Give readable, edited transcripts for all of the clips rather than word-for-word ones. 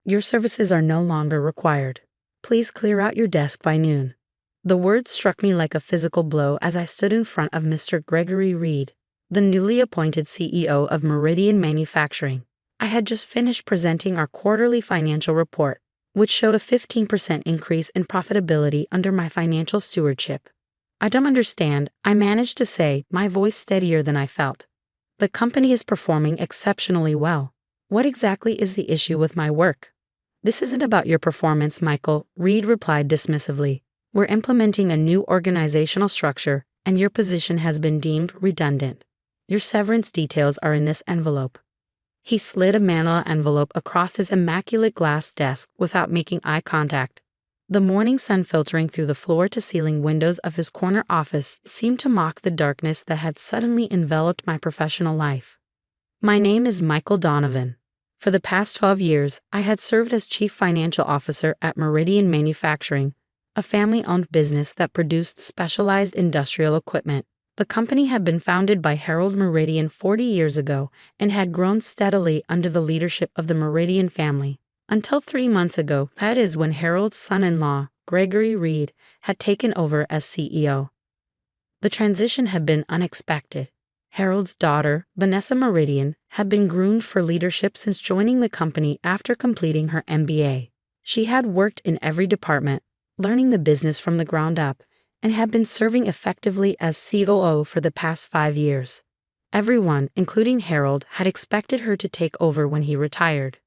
Your services are no longer required. Please clear out your desk by noon. The words struck me like a physical blow as I stood in front of Mr. Gregory Reed, the newly appointed CEO of Meridian Manufacturing. I had just finished presenting our quarterly financial report, which showed a 15% increase in profitability under my financial stewardship. I don't understand, I managed to say, my voice steadier than I felt. The company is performing exceptionally well. What exactly is the issue with my work? This isn't about your performance, Michael, Reed replied dismissively. We're implementing a new organizational structure, and your position has been deemed redundant. Your severance details are in this envelope. He slid a manila envelope across his immaculate glass desk without making eye contact. The morning sun filtering through the floor-to-ceiling windows of his corner office seemed to mock the darkness that had suddenly enveloped my professional life. My name is Michael Donovan. For the past 12 years, I had served as Chief Financial Officer at Meridian Manufacturing, a family-owned business that produced specialized industrial equipment. The company had been founded by Harold Meridian 40 years ago and had grown steadily under the leadership of the Meridian family, until 3 months ago, that is when Harold's son-in-law, Gregory Reed, had taken over as CEO. The transition had been unexpected. Harold's daughter, Vanessa Meridian, had been groomed for leadership since joining the company after completing her MBA. She had worked in every department, learning the business from the ground up, and had been serving effectively as COO for the past 5 years. Everyone, including Harold, had expected her to take over when he retired.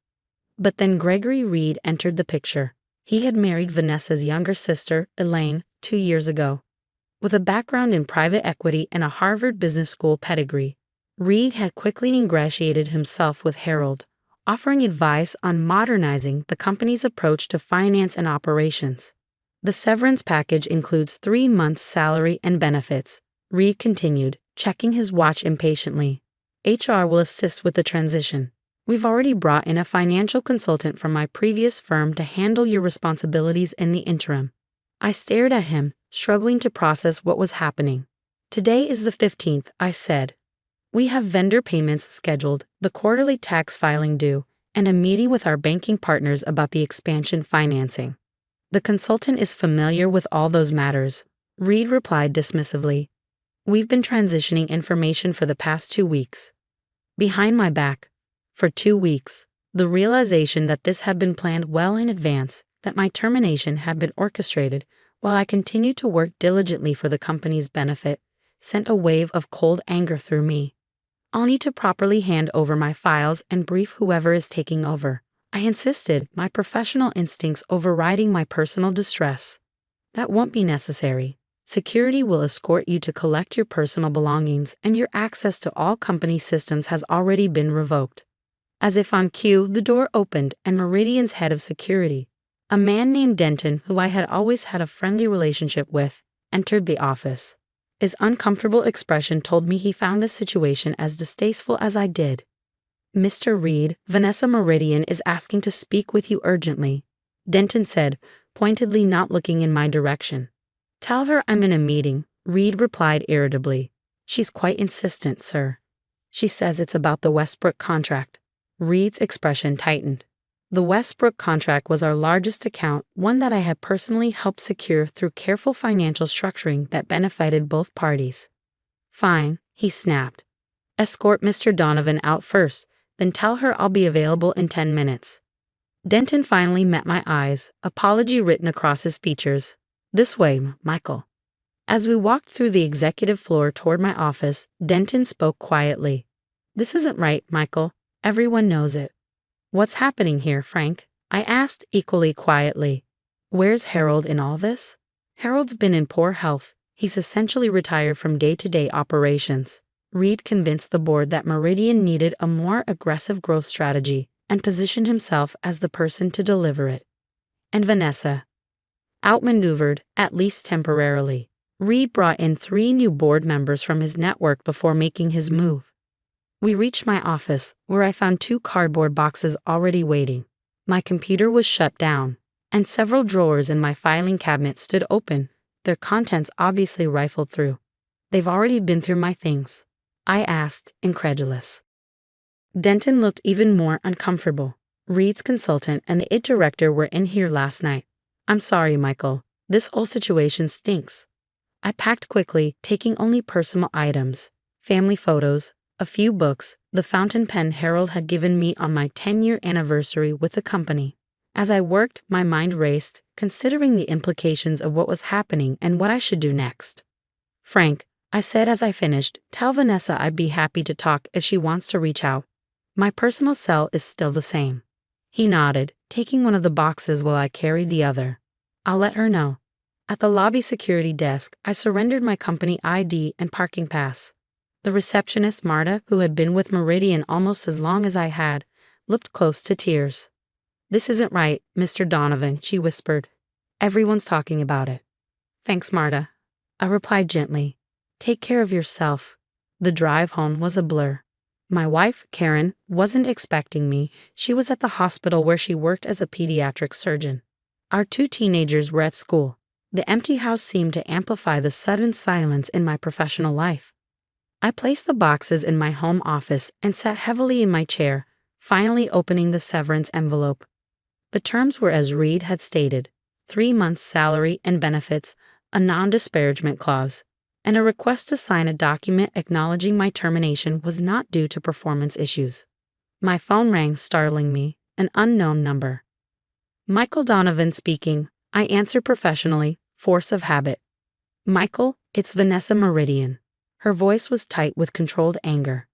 But then Gregory Reed entered the picture. He had married Vanessa's younger sister, Elaine, 2 years ago. With a background in private equity and a Harvard Business School pedigree, Reed had quickly ingratiated himself with Harold, offering advice on modernizing the company's approach to finance and operations. The severance package includes 3 months' salary and benefits, Reed continued, checking his watch impatiently. HR will assist with the transition. We've already brought in a financial consultant from my previous firm to handle your responsibilities in the interim. I stared at him, struggling to process what was happening. Today is the 15th, I said. We have vendor payments scheduled, the quarterly tax filing due, and a meeting with our banking partners about the expansion financing. The consultant is familiar with all those matters, Reed replied dismissively. We've been transitioning information for the past 2 weeks. Behind my back. For 2 weeks. The realization that this had been planned well in advance, that my termination had been orchestrated while I continued to work diligently for the company's benefit, sent a wave of cold anger through me. I'll need to properly hand over my files and brief whoever is taking over, I insisted, my professional instincts overriding my personal distress. That won't be necessary. Security will escort you to collect your personal belongings, and your access to all company systems has already been revoked. As if on cue, the door opened and Meridian's head of security, a man named Denton who I had always had a friendly relationship with, entered the office. His uncomfortable expression told me he found the situation as distasteful as I did. Mr. Reed, Vanessa Meridian is asking to speak with you urgently, Denton said, pointedly not looking in my direction. Tell her I'm in a meeting, Reed replied irritably. She's quite insistent, sir. She says it's about the Westbrook contract. Reed's expression tightened. The Westbrook contract was our largest account, one that I had personally helped secure through careful financial structuring that benefited both parties. Fine, he snapped. Escort Mr. Donovan out first, then tell her I'll be available in 10 minutes. Denton finally met my eyes, apology written across his features. This way, Michael. As we walked through the executive floor toward my office, Denton spoke quietly. This isn't right, Michael. Everyone knows it. What's happening here, Frank? I asked equally quietly. Where's Harold in all this? Harold's been in poor health. He's essentially retired from day-to-day operations. Reed convinced the board that Meridian needed a more aggressive growth strategy and positioned himself as the person to deliver it. And Vanessa? Outmaneuvered, at least temporarily. Reed brought in 3 new board members from his network before making his move. We reached my office, where I found 2 cardboard boxes already waiting. My computer was shut down, and several drawers in my filing cabinet stood open, their contents obviously rifled through. They've already been through my things, I asked, incredulous. Denton looked even more uncomfortable. Reed's consultant and the IT director were in here last night. I'm sorry, Michael. This whole situation stinks. I packed quickly, taking only personal items, family photos, a few books, the fountain pen Harold had given me on my 10-year anniversary with the company. As I worked, my mind raced, considering the implications of what was happening and what I should do next. Frank, I said as I finished, tell Vanessa I'd be happy to talk if she wants to reach out. My personal cell is still the same. He nodded, taking one of the boxes while I carried the other. I'll let her know. At the lobby security desk, I surrendered my company ID and parking pass. The receptionist, Marta, who had been with Meridian almost as long as I had, looked close to tears. This isn't right, Mr. Donovan, she whispered. Everyone's talking about it. Thanks, Marta. I replied gently. Take care of yourself. The drive home was a blur. My wife, Karen, wasn't expecting me. She was at the hospital where she worked as a pediatric surgeon. Our 2 teenagers were at school. The empty house seemed to amplify the sudden silence in my professional life. I placed the boxes in my home office and sat heavily in my chair, finally opening the severance envelope. The terms were as Reed had stated: 3 months' salary and benefits, a non-disparagement clause, and a request to sign a document acknowledging my termination was not due to performance issues. My phone rang, startling me, an unknown number. Michael Donovan speaking. I answered professionally, force of habit. Michael, it's Vanessa Meridian. Her voice was tight with controlled anger.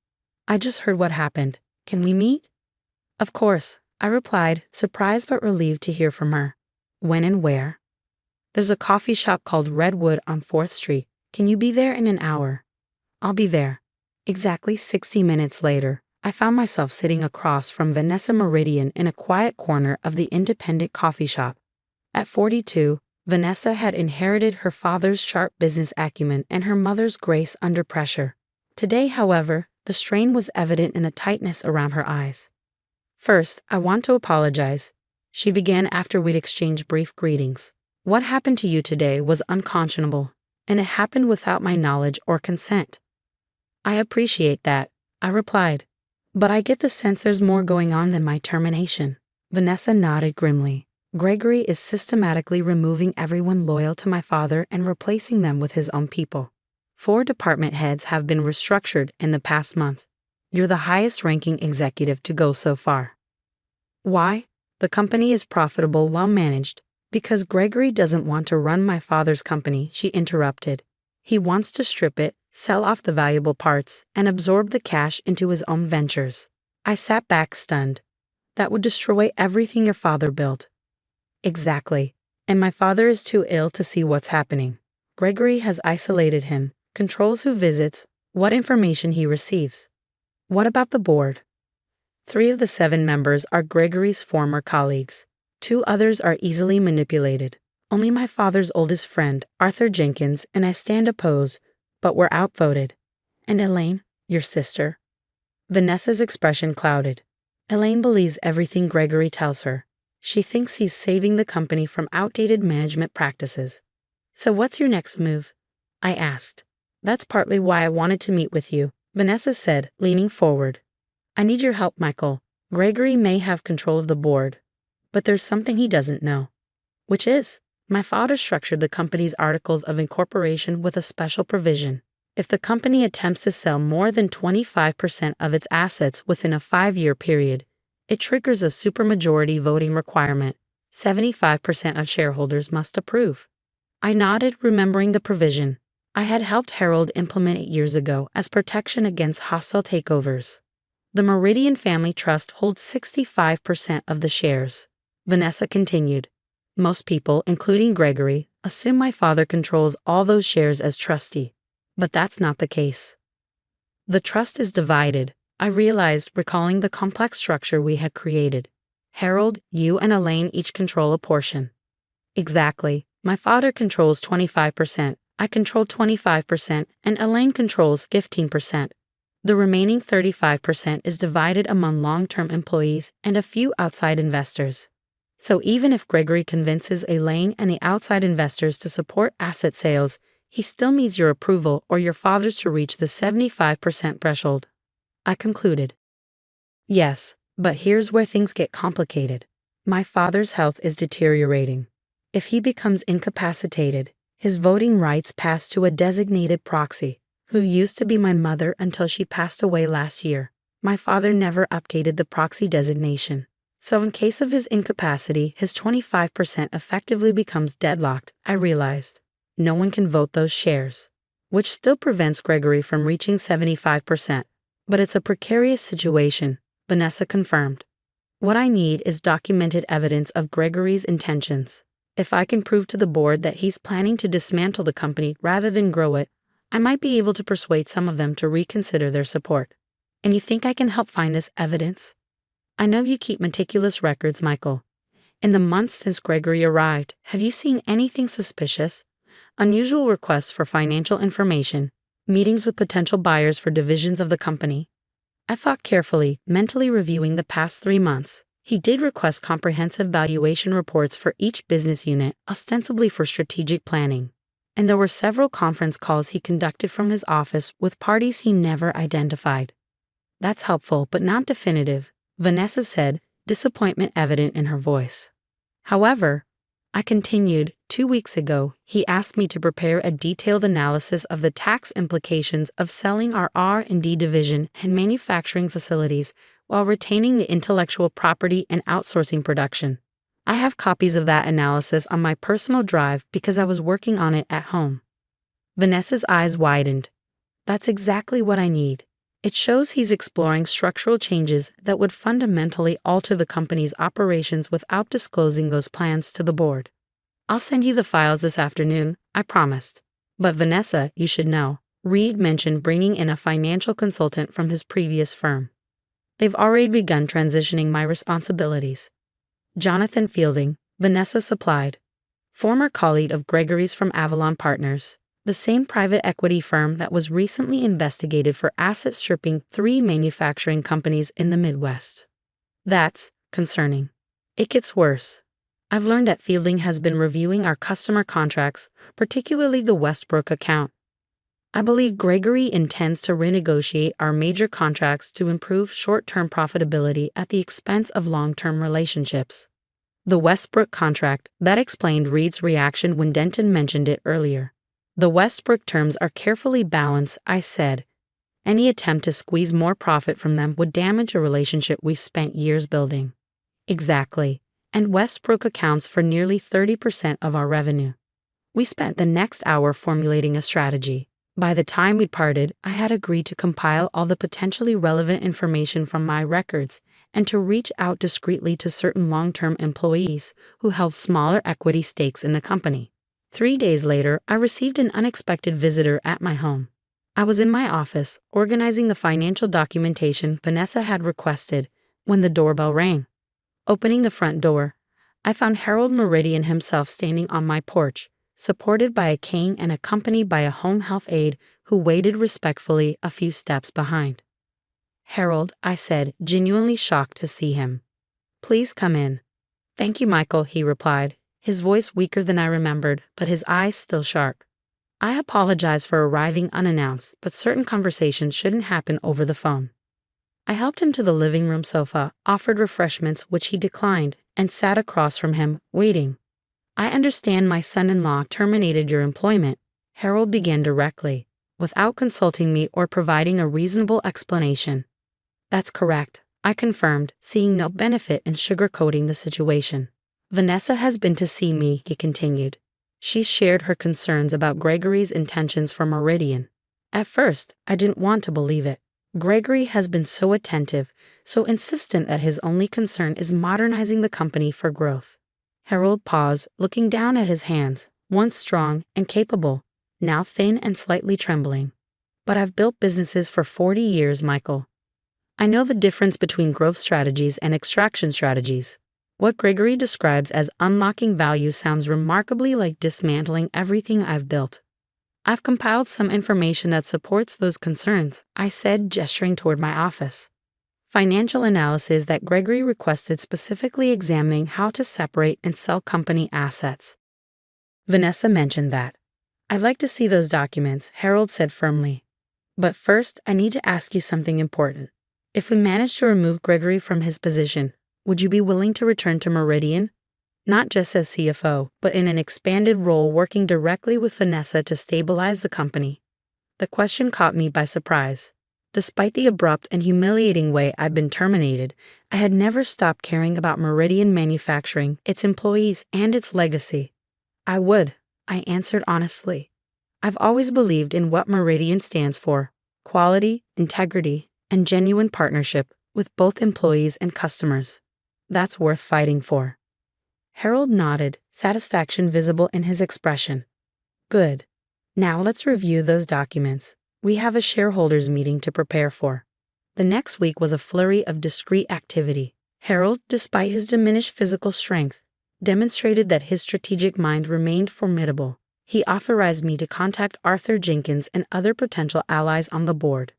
I just heard what happened. Can we meet? Of course, I replied, surprised but relieved to hear from her. When and where? There's a coffee shop called Redwood on 4th Street. Can you be there in an hour? I'll be there. Exactly 60 minutes later, I found myself sitting across from Vanessa Meridian in a quiet corner of the independent coffee shop. At 42, Vanessa had inherited her father's sharp business acumen and her mother's grace under pressure. Today, however, the strain was evident in the tightness around her eyes. First, I want to apologize, she began after we'd exchanged brief greetings. What happened to you today was unconscionable, and it happened without my knowledge or consent. I appreciate that, I replied. But I get the sense there's more going on than my termination. Vanessa nodded grimly. Gregory is systematically removing everyone loyal to my father and replacing them with his own people. 4 department heads have been restructured in the past month. You're the highest-ranking executive to go so far. Why? The company is profitable, well-managed. Because Gregory doesn't want to run my father's company, she interrupted. He wants to strip it, sell off the valuable parts, and absorb the cash into his own ventures. I sat back stunned. That would destroy everything your father built. Exactly. And my father is too ill to see what's happening. Gregory has isolated him, controls who visits, what information he receives. What about the board? 3 of the 7 members are Gregory's former colleagues. 2 others are easily manipulated. Only my father's oldest friend, Arthur Jenkins, and I stand opposed, but we're outvoted. And Elaine, your sister? Vanessa's expression clouded. Elaine believes everything Gregory tells her. She thinks he's saving the company from outdated management practices. So what's your next move? I asked. That's partly why I wanted to meet with you, Vanessa said, leaning forward. I need your help, Michael. Gregory may have control of the board, but there's something he doesn't know. Which is, my father structured the company's articles of incorporation with a special provision. If the company attempts to sell more than 25% of its assets within a 5-year period, it triggers a supermajority voting requirement. 75% of shareholders must approve. I nodded, remembering the provision. I had helped Harold implement it years ago as protection against hostile takeovers. The Meridian Family Trust holds 65% of the shares. Vanessa continued. Most people, including Gregory, assume my father controls all those shares as trustee. But that's not the case. The trust is divided, I realized, recalling the complex structure we had created. Harold, you and Elaine each control a portion. Exactly. My father controls 25%, I control 25%, and Elaine controls 15%. The remaining 35% is divided among long-term employees and a few outside investors. So even if Gregory convinces Elaine and the outside investors to support asset sales, he still needs your approval or your father's to reach the 75% threshold. I concluded. Yes, But here's where things get complicated. My father's health is deteriorating. If he becomes incapacitated, his voting rights pass to a designated proxy, who used to be my mother until she passed away last year. My father never updated the proxy designation. So in case of his incapacity, his 25% effectively becomes deadlocked, I realized. No one can vote those shares, which still prevents Gregory from reaching 75%. But it's a precarious situation, Vanessa confirmed. What I need is documented evidence of Gregory's intentions. If I can prove to the board that he's planning to dismantle the company rather than grow it, I might be able to persuade some of them to reconsider their support. And you think I can help find this evidence? I know you keep meticulous records, Michael. In the months since Gregory arrived, have you seen anything suspicious? Unusual requests for financial information, meetings with potential buyers for divisions of the company? I thought carefully, mentally reviewing the past 3 months. He did request comprehensive valuation reports for each business unit, ostensibly for strategic planning. And there were several conference calls he conducted from his office with parties he never identified. That's helpful, but not definitive, Vanessa said, disappointment evident in her voice. However, I continued, 2 weeks ago, he asked me to prepare a detailed analysis of the tax implications of selling our R&D division and manufacturing facilities while retaining the intellectual property and outsourcing production. I have copies of that analysis on my personal drive because I was working on it at home. Vanessa's eyes widened. That's exactly what I need. It shows he's exploring structural changes that would fundamentally alter the company's operations without disclosing those plans to the board. I'll send you the files this afternoon, I promised. But Vanessa, you should know, Reed mentioned bringing in a financial consultant from his previous firm. They've already begun transitioning my responsibilities. Jonathan Fielding, Vanessa supplied. Former colleague of Gregory's from Avalon Partners, the same private equity firm that was recently investigated for asset stripping 3 manufacturing companies in the Midwest. That's concerning. It gets worse. I've learned that Fielding has been reviewing our customer contracts, particularly the Westbrook account. I believe Gregory intends to renegotiate our major contracts to improve short-term profitability at the expense of long-term relationships. The Westbrook contract, that explained Reed's reaction when Denton mentioned it earlier. The Westbrook terms are carefully balanced, I said. Any attempt to squeeze more profit from them would damage a relationship we've spent years building. Exactly. And Westbrook accounts for nearly 30% of our revenue. We spent the next hour formulating a strategy. By the time we'd parted, I had agreed to compile all the potentially relevant information from my records and to reach out discreetly to certain long-term employees who held smaller equity stakes in the company. 3 days later, I received an unexpected visitor at my home. I was in my office, organizing the financial documentation Vanessa had requested, when the doorbell rang. Opening the front door, I found Harold Meridian himself standing on my porch, supported by a cane and accompanied by a home health aide who waited respectfully a few steps behind. "Harold," I said, genuinely shocked to see him. "Please come in." "Thank you, Michael," he replied, his voice weaker than I remembered, but his eyes still sharp. I apologized for arriving unannounced, but certain conversations shouldn't happen over the phone. I helped him to the living room sofa, offered refreshments which he declined, and sat across from him, waiting. "I understand my son-in-law terminated your employment," Harold began directly, without consulting me or providing a reasonable explanation. "That's correct," I confirmed, seeing no benefit in sugarcoating the situation. "Vanessa has been to see me," he continued. She shared her concerns about Gregory's intentions for Meridian. At first, I didn't want to believe it. Gregory has been so attentive, so insistent that his only concern is modernizing the company for growth. Harold paused, looking down at his hands, once strong and capable, now thin and slightly trembling. "But I've built businesses for 40 years, Michael. I know the difference between growth strategies and extraction strategies. What Gregory describes as unlocking value sounds remarkably like dismantling everything I've built. I've compiled some information that supports those concerns," I said, gesturing toward my office. Financial analysis that Gregory requested specifically examining how to separate and sell company assets. Vanessa mentioned that. "I'd like to see those documents," Harold said firmly. "But first, I need to ask you something important. If we manage to remove Gregory from his position, would you be willing to return to Meridian? Not just as CFO, but in an expanded role working directly with Vanessa to stabilize the company. The question caught me by surprise. Despite the abrupt and humiliating way I'd been terminated, I had never stopped caring about Meridian Manufacturing, its employees, and its legacy. I would, I answered honestly. I've always believed in what Meridian stands for: quality, integrity, and genuine partnership with both employees and customers. That's worth fighting for. Harold nodded, satisfaction visible in his expression. Good. Now let's review those documents. We have a shareholders meeting to prepare for. The next week was a flurry of discrete activity. Harold, despite his diminished physical strength, demonstrated that his strategic mind remained formidable. He authorized me to contact Arthur Jenkins and other potential allies on the board.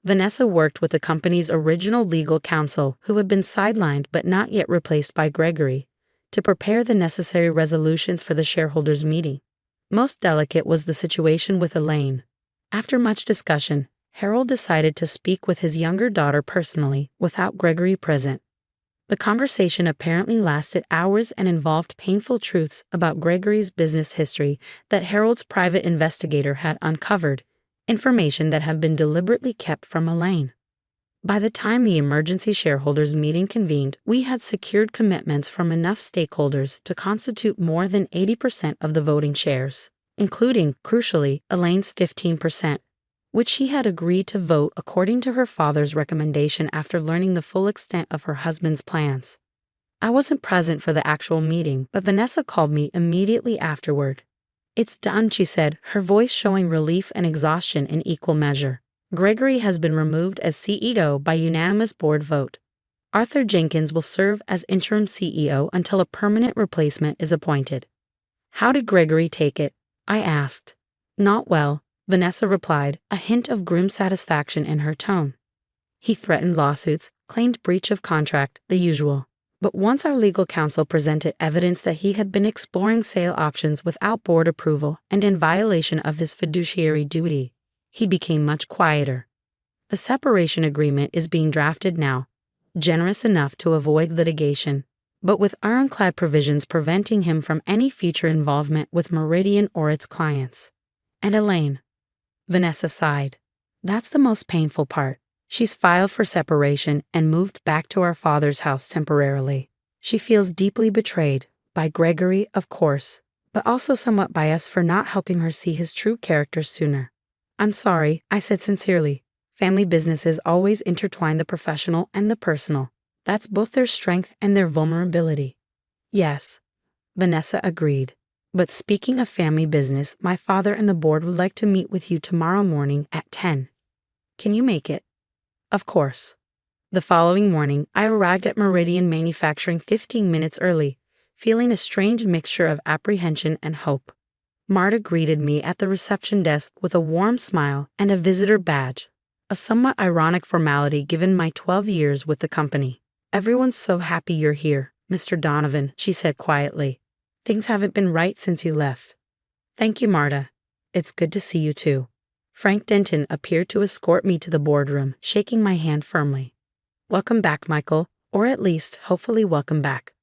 Vanessa worked with the company's original legal counsel, who had been sidelined but not yet replaced by Gregory, to prepare the necessary resolutions for the shareholders' meeting. Most delicate was the situation with Elaine. After much discussion, Harold decided to speak with his younger daughter personally, without Gregory present. The conversation apparently lasted hours and involved painful truths about Gregory's business history that Harold's private investigator had uncovered, information that had been deliberately kept from Elaine. By the time the emergency shareholders meeting convened, we had secured commitments from enough stakeholders to constitute more than 80% of the voting shares, including, crucially, Elaine's 15%, which she had agreed to vote according to her father's recommendation after learning the full extent of her husband's plans. I wasn't present for the actual meeting, but Vanessa called me immediately afterward. "It's done," she said, her voice showing relief and exhaustion in equal measure. "Gregory has been removed as CEO by unanimous board vote. Arthur Jenkins will serve as interim CEO until a permanent replacement is appointed." "How did Gregory take it?" I asked. "Not well," Vanessa replied, a hint of grim satisfaction in her tone. "He threatened lawsuits, claimed breach of contract, the usual. But once our legal counsel presented evidence that he had been exploring sale options without board approval and in violation of his fiduciary duty, he became much quieter. A separation agreement is being drafted now, generous enough to avoid litigation, but with ironclad provisions preventing him from any future involvement with Meridian or its clients. And Elaine," Vanessa sighed, "that's the most painful part. She's filed for separation and moved back to our father's house temporarily. She feels deeply betrayed, by Gregory, of course, but also somewhat by us for not helping her see his true character sooner." "I'm sorry," I said sincerely. "Family businesses always intertwine the professional and the personal. That's both their strength and their vulnerability." "Yes," Vanessa agreed. "But speaking of family business, my father and the board would like to meet with you tomorrow morning at 10. Can you make it?" "Of course." The following morning, I arrived at Meridian Manufacturing 15 minutes early, feeling a strange mixture of apprehension and hope. Marta greeted me at the reception desk with a warm smile and a visitor badge, a somewhat ironic formality given my 12 years with the company. "Everyone's so happy you're here, Mr. Donovan," she said quietly. "Things haven't been right since you left." "Thank you, Marta. It's good to see you too." Frank Denton appeared to escort me to the boardroom, shaking my hand firmly. "Welcome back, Michael, or at least, hopefully welcome back."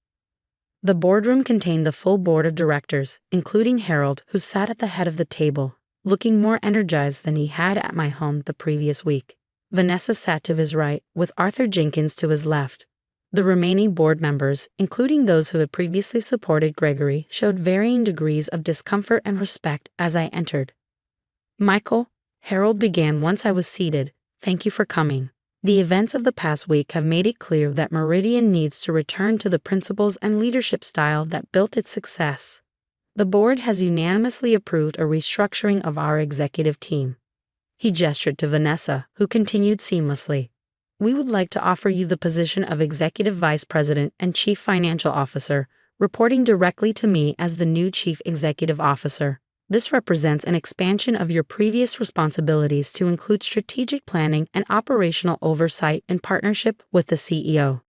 The boardroom contained the full board of directors, including Harold, who sat at the head of the table, looking more energized than he had at my home the previous week. Vanessa sat to his right, with Arthur Jenkins to his left. The remaining board members, including those who had previously supported Gregory, showed varying degrees of discomfort and respect as I entered. "Michael," Harold began once I was seated, "thank you for coming. The events of the past week have made it clear that Meridian needs to return to the principles and leadership style that built its success. The board has unanimously approved a restructuring of our executive team." He gestured to Vanessa, who continued seamlessly. "We would like to offer you the position of Executive Vice President and Chief Financial Officer, reporting directly to me as the new Chief Executive Officer. This represents an expansion of your previous responsibilities to include strategic planning and operational oversight in partnership with the CEO.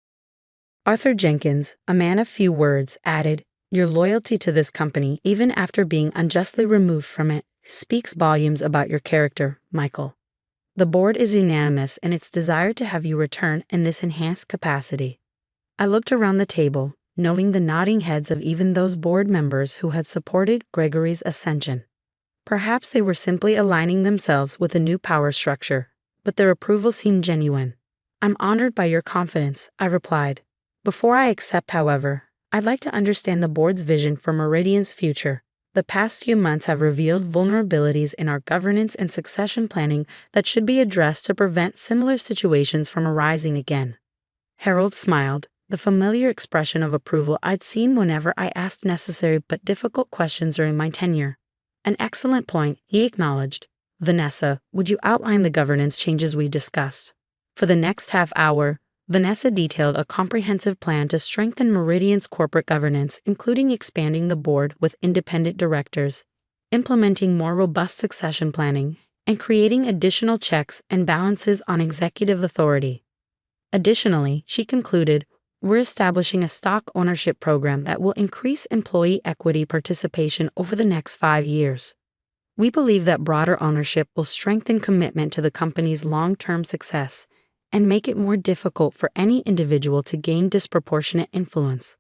Arthur Jenkins, a man of few words, added, "Your loyalty to this company, even after being unjustly removed from it, speaks volumes about your character, Michael." The board is unanimous in its desire to have you return in this enhanced capacity. I looked around the table, noting the nodding heads of even those board members who had supported Gregory's ascension. Perhaps they were simply aligning themselves with a new power structure, but their approval seemed genuine. "I'm honored by your confidence," I replied. "Before I accept, however, I'd like to understand the board's vision for Meridian's future. The past few months have revealed vulnerabilities in our governance and succession planning that should be addressed to prevent similar situations from arising again." Harold smiled, the familiar expression of approval I'd seen whenever I asked necessary but difficult questions during my tenure. "An excellent point," he acknowledged. "Vanessa, would you outline the governance changes we discussed?" For the next half hour, Vanessa detailed a comprehensive plan to strengthen Meridian's corporate governance, including expanding the board with independent directors, implementing more robust succession planning, and creating additional checks and balances on executive authority. Additionally, she concluded, "We're establishing a stock ownership program that will increase employee equity participation over the next 5 years. We believe that broader ownership will strengthen commitment to the company's long-term success and make it more difficult for any individual to gain disproportionate influence."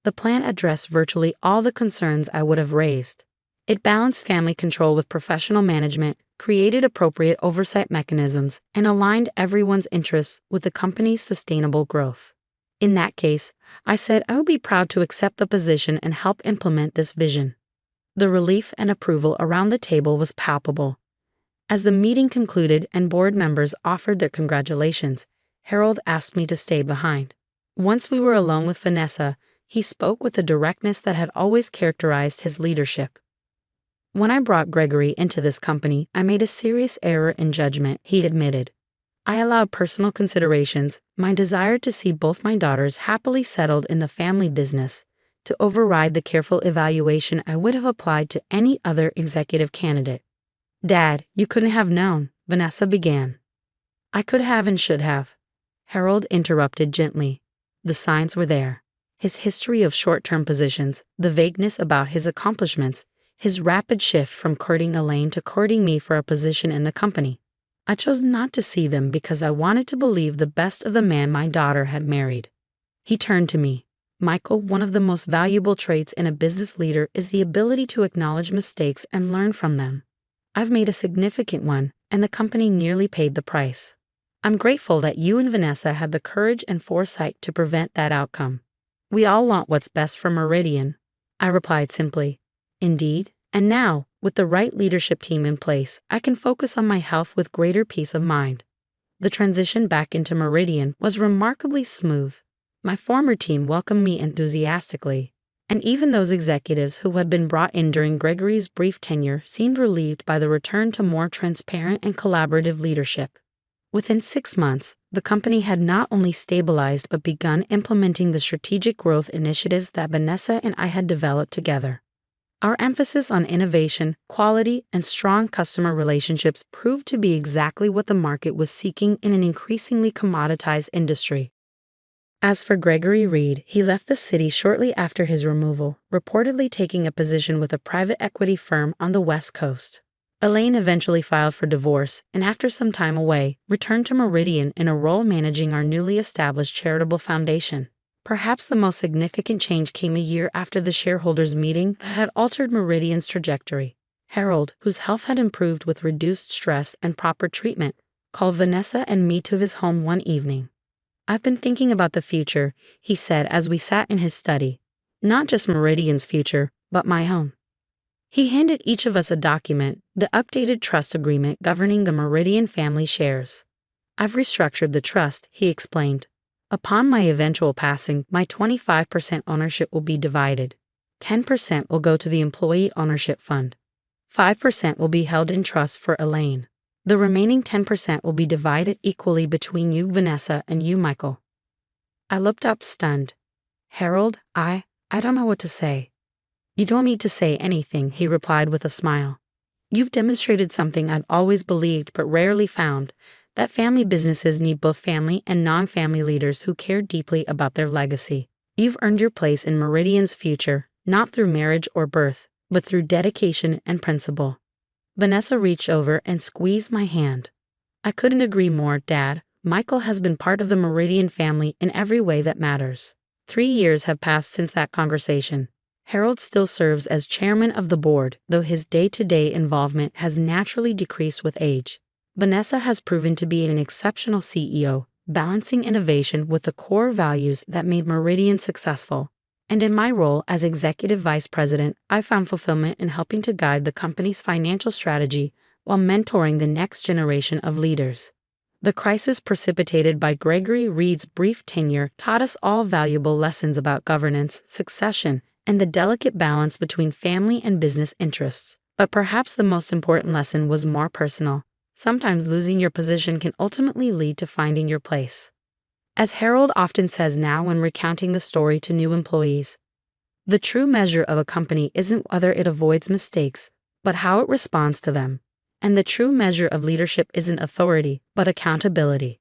The plan addressed virtually all the concerns I would have raised. It balanced family control with professional management, created appropriate oversight mechanisms, and aligned everyone's interests with the company's sustainable growth. In that case, I said I would be proud to accept the position and help implement this vision. The relief and approval around the table was palpable. As the meeting concluded and board members offered their congratulations, Harold asked me to stay behind. Once we were alone with Vanessa, he spoke with the directness that had always characterized his leadership. "When I brought Gregory into this company, I made a serious error in judgment," he admitted. "I allowed personal considerations, my desire to see both my daughters happily settled in the family business, to override the careful evaluation I would have applied to any other executive candidate." "Dad, you couldn't have known," Vanessa began. "I could have and should have," Harold interrupted gently. "The signs were there. His history of short-term positions, the vagueness about his accomplishments, his rapid shift from courting Elaine to courting me for a position in the company. I chose not to see them because I wanted to believe the best of the man my daughter had married." He turned to me. "Michael, one of the most valuable traits in a business leader is the ability to acknowledge mistakes and learn from them. I've made a significant one, and the company nearly paid the price. I'm grateful that you and Vanessa had the courage and foresight to prevent that outcome." "We all want what's best for Meridian," I replied simply. "Indeed, and now, with the right leadership team in place, I can focus on my health with greater peace of mind." The transition back into Meridian was remarkably smooth. My former team welcomed me enthusiastically, and even those executives who had been brought in during Gregory's brief tenure seemed relieved by the return to more transparent and collaborative leadership. Within 6 months, the company had not only stabilized but begun implementing the strategic growth initiatives that Vanessa and I had developed together. Our emphasis on innovation, quality, and strong customer relationships proved to be exactly what the market was seeking in an increasingly commoditized industry. As for Gregory Reed, he left the city shortly after his removal, reportedly taking a position with a private equity firm on the West Coast. Elaine eventually filed for divorce, and after some time away, returned to Meridian in a role managing our newly established charitable foundation. Perhaps the most significant change came a year after the shareholders' meeting that had altered Meridian's trajectory. Harold, whose health had improved with reduced stress and proper treatment, called Vanessa and me to his home one evening. "I've been thinking about the future," he said as we sat in his study. "Not just Meridian's future, but my own." He handed each of us a document, the updated trust agreement governing the Meridian family shares. "I've restructured the trust," he explained. "Upon my eventual passing, my 25% ownership will be divided. 10% will go to the Employee Ownership Fund. 5% will be held in trust for Elaine. The remaining 10% will be divided equally between you, Vanessa, and you, Michael." I looked up stunned. "Harold, I don't know what to say." "You don't need to say anything," he replied with a smile. "You've demonstrated something I've always believed but rarely found, that family businesses need both family and non-family leaders who care deeply about their legacy. You've earned your place in Meridian's future, not through marriage or birth, but through dedication and principle." Vanessa reached over and squeezed my hand. I couldn't agree more, Dad. Michael has been part of the Meridian family in every way that matters. 3 years have passed since that conversation. Harold still serves as chairman of the board, though his day-to-day involvement has naturally decreased with age. Vanessa has proven to be an exceptional CEO, balancing innovation with the core values that made Meridian successful. And in my role as executive vice president, I found fulfillment in helping to guide the company's financial strategy while mentoring the next generation of leaders. The crisis precipitated by Gregory Reed's brief tenure taught us all valuable lessons about governance, succession, and the delicate balance between family and business interests. But perhaps the most important lesson was more personal. Sometimes losing your position can ultimately lead to finding your place. As Harold often says now when recounting the story to new employees, the true measure of a company isn't whether it avoids mistakes, but how it responds to them. And the true measure of leadership isn't authority, but accountability.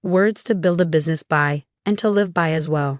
Words to build a business by, and to live by as well.